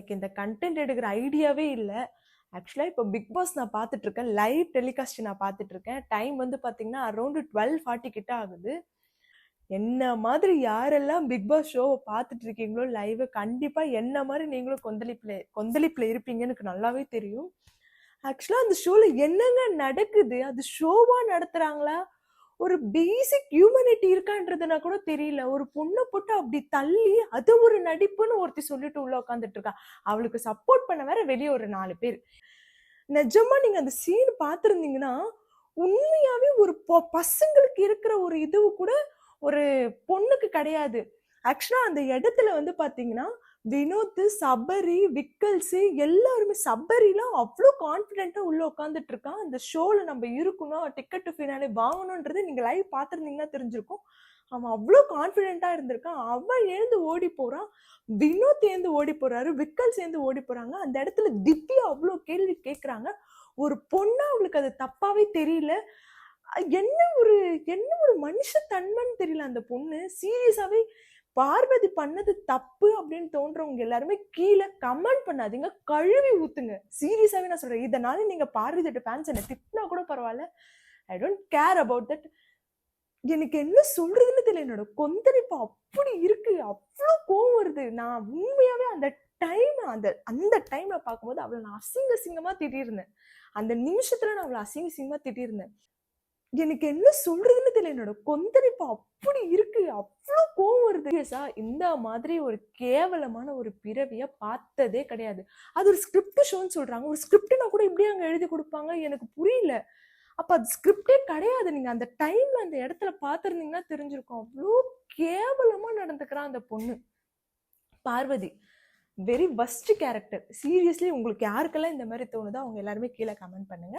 எனக்கு இந்த கண்டென்ட் எடுக்கிற ஐடியாவே இல்லை. ஆக்சுவலாக இப்போ பிக் பாஸ் நான் பார்த்துட்டு இருக்கேன், லைவ் டெலிகாஸ்ட் நான் பார்த்துட்டு இருக்கேன். டைம் வந்து பார்த்தீங்கன்னா அரௌண்ட் 12:40 கிட்ட ஆகுது. என்ன மாதிரி யாரெல்லாம் பிக் பாஸ் ஷோவை பார்த்துட்டு இருக்கீங்களோ லைவ், கண்டிப்பா என்ன மாதிரி நீங்களும் கொந்தளிப்புல இருப்பீங்கன்னு எனக்கு நல்லாவே தெரியும். ஆக்சுவலா அந்த ஷோல என்னங்க நடக்குது, அது ஷோவா நடத்துறாங்களா, ஒரு பேசிக் ஹியூமனிட்டி இருக்கான்றதுனா கூட தெரியல. ஒரு பொண்ணை போட்டு அப்படி தள்ளி அது ஒரு நடிப்புன்னு ஒருத்தி சொல்லிட்டு உள்ள உட்காந்துட்டு இருக்கா. அவளுக்கு சப்போர்ட் பண்ண வேற வெளியே ஒரு 4 பேர். நிஜமா நீங்க அந்த சீன் பார்த்திருந்தீங்கன்னா உண்மையாவே ஒரு பசங்களுக்கு இருக்கிற ஒரு இது கூட ஒரு பொண்ணுக்கு கிடையாது. ஆக்சுவலா அந்த இடத்துல வந்து பாத்தீங்கன்னா வினோத், சபரி, விக்கல்ஸ் எல்லாருமே, சபரிலாம் அவ்வளோ கான்பிடென்ட்டா உள்ள உட்காந்துட்டு இருக்கான். அந்த ஷோல நம்ம இருக்கணும், டிக்கெட் டு ஃபினாலே வாங்கணும்ன்றது நீங்க லைவ் பார்த்திருந்தீங்கன்னா தெரிஞ்சிருக்கும். அவன் அவ்வளோ கான்பிடென்ட்டா இருந்திருக்கான். அவன் எழுந்து ஓடி போறான், வினோத் எழுந்து ஓடி போறாரு, விக்கல்ஸ் எழுந்து ஓடி போறாங்க. அந்த இடத்துல திவ்யா அவ்வளோ கேள்வி கேட்கறாங்க. ஒரு பொண்ணா அவளுக்கு அது தப்பாவே தெரியல. என்ன ஒரு மனுஷ தன்மைன்னு தெரியல அந்த பொண்ணு. சீரியஸாவே பார்வதி பண்ணது தப்பு அப்படின்னு தோன்றவங்க எல்லாருமே கீழே கமெண்ட் பண்ணாதீங்க, கழுவி ஊத்துங்க. சீரியஸாவே நான் சொல்றேன். இதனால நீங்க பார்வதி ஃபேன்ஸ் என்ன திட்டினா கூட பரவாயில்ல, I don't care about that. எனக்கு என்ன சொல்றதுன்னு தெரியல, என்னோட கொந்தளிப்பு அப்படி இருக்கு, அவ்வளோ கோவம் வருது. நான் உண்மையாவே அந்த டைம்ல பார்க்கும்போது அவளை நான் அசிங்கமா திட்டிருந்தேன். அந்த நிமிஷத்துல நான் அவளை அசிங்கமா திட்டிருந்தேன். எனக்கு என்ன சொல்றதுன்னு தெரியல, என்னோட கொந்தளிப்பு அப்படி இருக்கு, அவ்வளோ கோவம் வருது. இந்த மாதிரி ஒரு கேவலமான ஒரு பிறவிய பார்த்ததே கிடையாது. அது ஒரு ஸ்கிரிப்ட் ஷோன்னு சொல்றாங்க. ஒரு ஸ்கிரிப்ட்னா கூட இப்படி அங்க எழுதி கொடுப்பாங்க, எனக்கு புரியல. அப்ப அது ஸ்கிரிப்டே கிடையாது. நீங்க அந்த டைம்ல அந்த இடத்துல பார்த்திருந்தீங்கன்னா தெரிஞ்சிருக்கும். அவ்வளோ கேவலமா நடந்துக்கிறான் அந்த பொண்ணு பார்வதி. Very வஸ்ட் character. சீரியஸ்லி உங்களுக்கு யாருக்கெல்லாம் இந்த மாதிரி தோணுதோ அவங்க எல்லாருமே கீழே கமெண்ட் பண்ணுங்க.